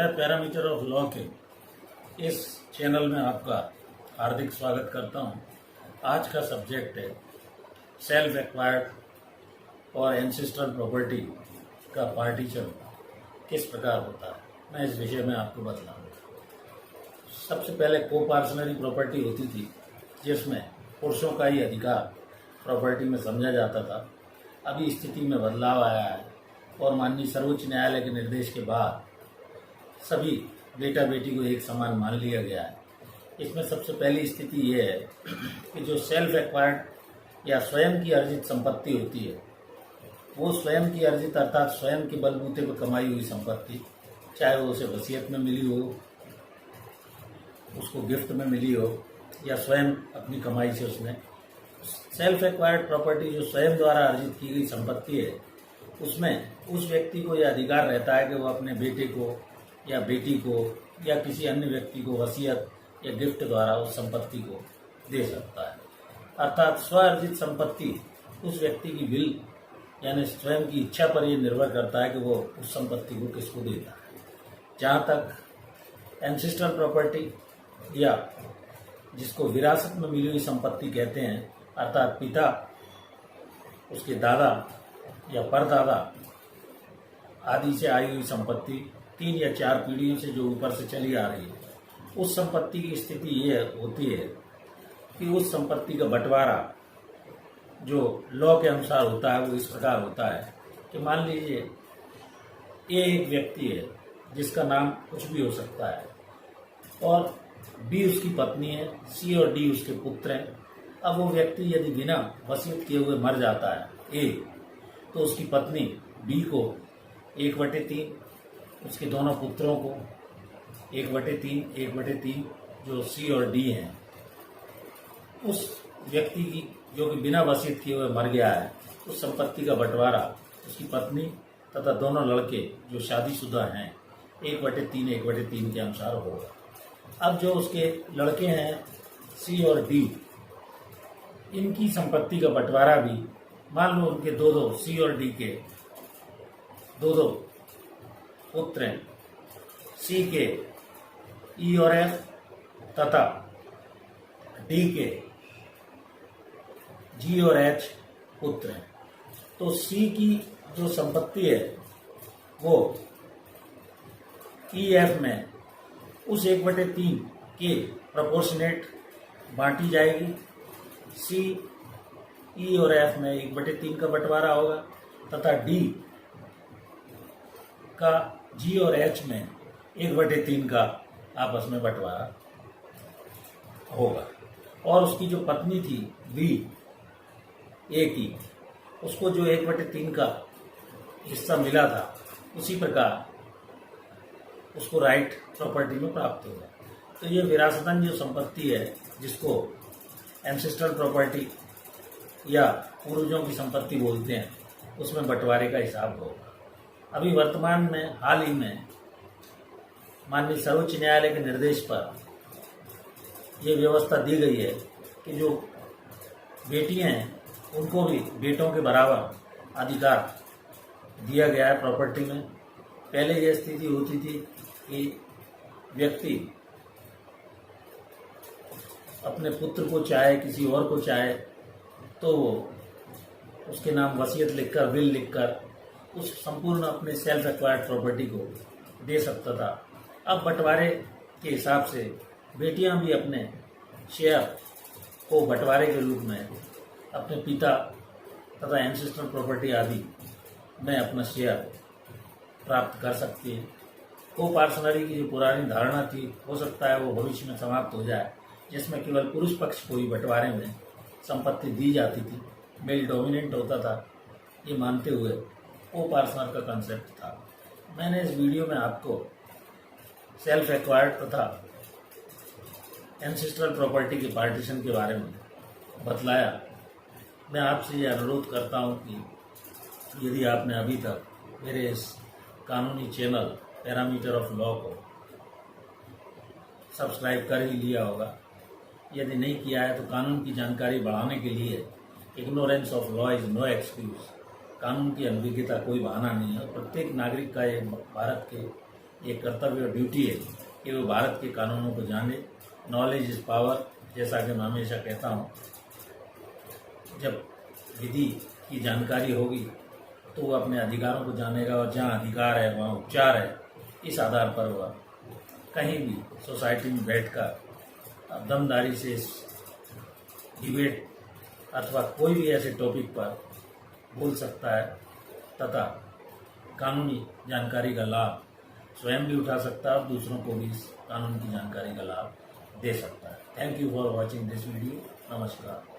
मैं parameter of law के इस चैनल में आपका हार्दिक स्वागत करता हूं। आज का सब्जेक्ट है सेल्फ एक्वायर्ड और एंसेस्ट्रल प्रॉपर्टी का पार्टीशन किस प्रकार होता है। मैं इस विषय में आपको बतलाऊंगा। सबसे पहले कोपार्सनरी प्रॉपर्टी होती थी, जिसमें पुरुषों का ही अधिकार प्रॉपर्टी में समझा जाता था। अभी स्थिति में बदलाव आया है और माननीय सर्वोच्च न्यायालय के निर्देश के बाद सभी बेटा बेटी को एक समान मान लिया गया है। इसमें सबसे पहली स्थिति ये है कि जो सेल्फ एक्वायर्ड या स्वयं की अर्जित संपत्ति होती है, वो स्वयं की अर्जित अर्थात स्वयं के बलबूते पर कमाई हुई संपत्ति, चाहे वो उसे वसीयत में मिली हो, उसको गिफ्ट में मिली हो, या स्वयं अपनी कमाई से उसने सेल्फ एक्वायर्ड प्रॉपर्टी जो स्वयं द्वारा अर्जित की गई संपत्ति है, उसमें उस व्यक्ति को यह अधिकार रहता है कि वो अपने बेटे को या बेटी को या किसी अन्य व्यक्ति को वसीयत या गिफ्ट द्वारा उस संपत्ति को दे सकता है। अर्थात स्वअर्जित संपत्ति उस व्यक्ति की विल यानी स्वयं की इच्छा पर यह निर्भर करता है कि वो उस संपत्ति को किसको देता है। जहाँ तक एंसेस्ट्रल प्रॉपर्टी या जिसको विरासत में मिली हुई संपत्ति कहते हैं, अर्थात पिता, उसके दादा या परदादा आदि से आई हुई संपत्ति 3 या 4 पीढ़ियों से जो ऊपर से चली आ रही है, उस संपत्ति की स्थिति ये होती है कि उस संपत्ति का बंटवारा जो लॉ के अनुसार होता है वो इस प्रकार होता है कि मान लीजिए ए एक व्यक्ति है जिसका नाम कुछ भी हो सकता है और बी उसकी पत्नी है, सी और डी उसके पुत्र हैं। अब वो व्यक्ति यदि बिना वसीयत किए हुए मर जाता है ए, तो उसकी पत्नी बी को 1/3, उसके दोनों पुत्रों को 1/3 जो सी और डी हैं, उस व्यक्ति की जो कि बिना वसीयत किए हुए मर गया है, उस संपत्ति का बंटवारा उसकी पत्नी तथा दोनों लड़के जो शादीशुदा हैं 1/3 के अनुसार होगा। अब जो उसके लड़के हैं सी और डी, इनकी संपत्ति का बंटवारा भी मान लो उनके दो सी और डी के दो पुत्र हैं, सी के ई और एफ तथा डी के जी और एच पुत्र हैं। तो सी की जो संपत्ति है वो ई एफ में उस 1/3 के प्रोपोर्शनेट बांटी जाएगी। सी ई और एफ में 1/3 का बंटवारा होगा तथा डी का जी और एच में 1/3 का आपस में बंटवारा होगा। और उसकी जो पत्नी थी बी ए की, उसको जो 1/3 का हिस्सा मिला था, उसी प्रकार उसको राइट प्रॉपर्टी में प्राप्त होगा। तो ये विरासतन जो संपत्ति है, जिसको एंसेस्ट्रल प्रॉपर्टी या पूर्वजों की संपत्ति बोलते हैं, उसमें बंटवारे का हिसाब होगा। अभी वर्तमान में हाल ही में माननीय सर्वोच्च न्यायालय के निर्देश पर यह व्यवस्था दी गई है कि जो बेटियां हैं उनको भी बेटों के बराबर अधिकार दिया गया है प्रॉपर्टी में। पहले यह स्थिति होती थी कि व्यक्ति अपने पुत्र को चाहे किसी और को चाहे तो वो उसके नाम वसीयत लिखकर, विल लिखकर उस संपूर्ण अपने सेल्फ एक्वायर्ड प्रॉपर्टी को दे सकता था। अब बंटवारे के हिसाब से बेटियां भी अपने शेयर को बंटवारे के रूप में अपने पिता तथा एंसेस्ट्रल प्रॉपर्टी आदि में अपना शेयर प्राप्त कर सकती है। कोपार्सनरी की जो पुरानी धारणा थी, हो सकता है वो भविष्य में समाप्त हो जाए, जिसमें केवल पुरुष पक्ष को ही बंटवारे में संपत्ति दी जाती थी, मेल डोमिनेंट होता था, ये मानते हुए कोपार्सनर का कंसेप्ट था। मैंने इस वीडियो में आपको सेल्फ एक्वायर्ड तथा एंसेस्ट्रल प्रॉपर्टी के पार्टीशन के बारे में बतलाया। मैं आपसे ये अनुरोध करता हूँ कि यदि आपने अभी तक मेरे इस कानूनी चैनल पैरामीटर ऑफ लॉ को सब्सक्राइब कर ही लिया होगा, यदि नहीं किया है तो कानून की जानकारी बढ़ाने के लिए ignorance of law is no excuse, कानून की अनभिज्ञता कोई बहाना नहीं है। प्रत्येक नागरिक का ये भारत के ये कर्तव्य और ड्यूटी है कि वो भारत के कानूनों को जाने। नॉलेज इज़ पावर, जैसा कि मैं हमेशा कहता हूँ। जब विधि की जानकारी होगी तो वो अपने अधिकारों को जानेगा, और जहाँ अधिकार है वहाँ उपचार है। इस आधार पर वह कहीं भी सोसाइटी में बैठकर दमदारी से डिबेट अथवा कोई भी ऐसे टॉपिक पर बोल सकता है, तथा कानूनी जानकारी का लाभ स्वयं भी उठा सकता है और दूसरों को भी इस कानून की जानकारी का लाभ दे सकता है। Thank you for watching this video. नमस्कार।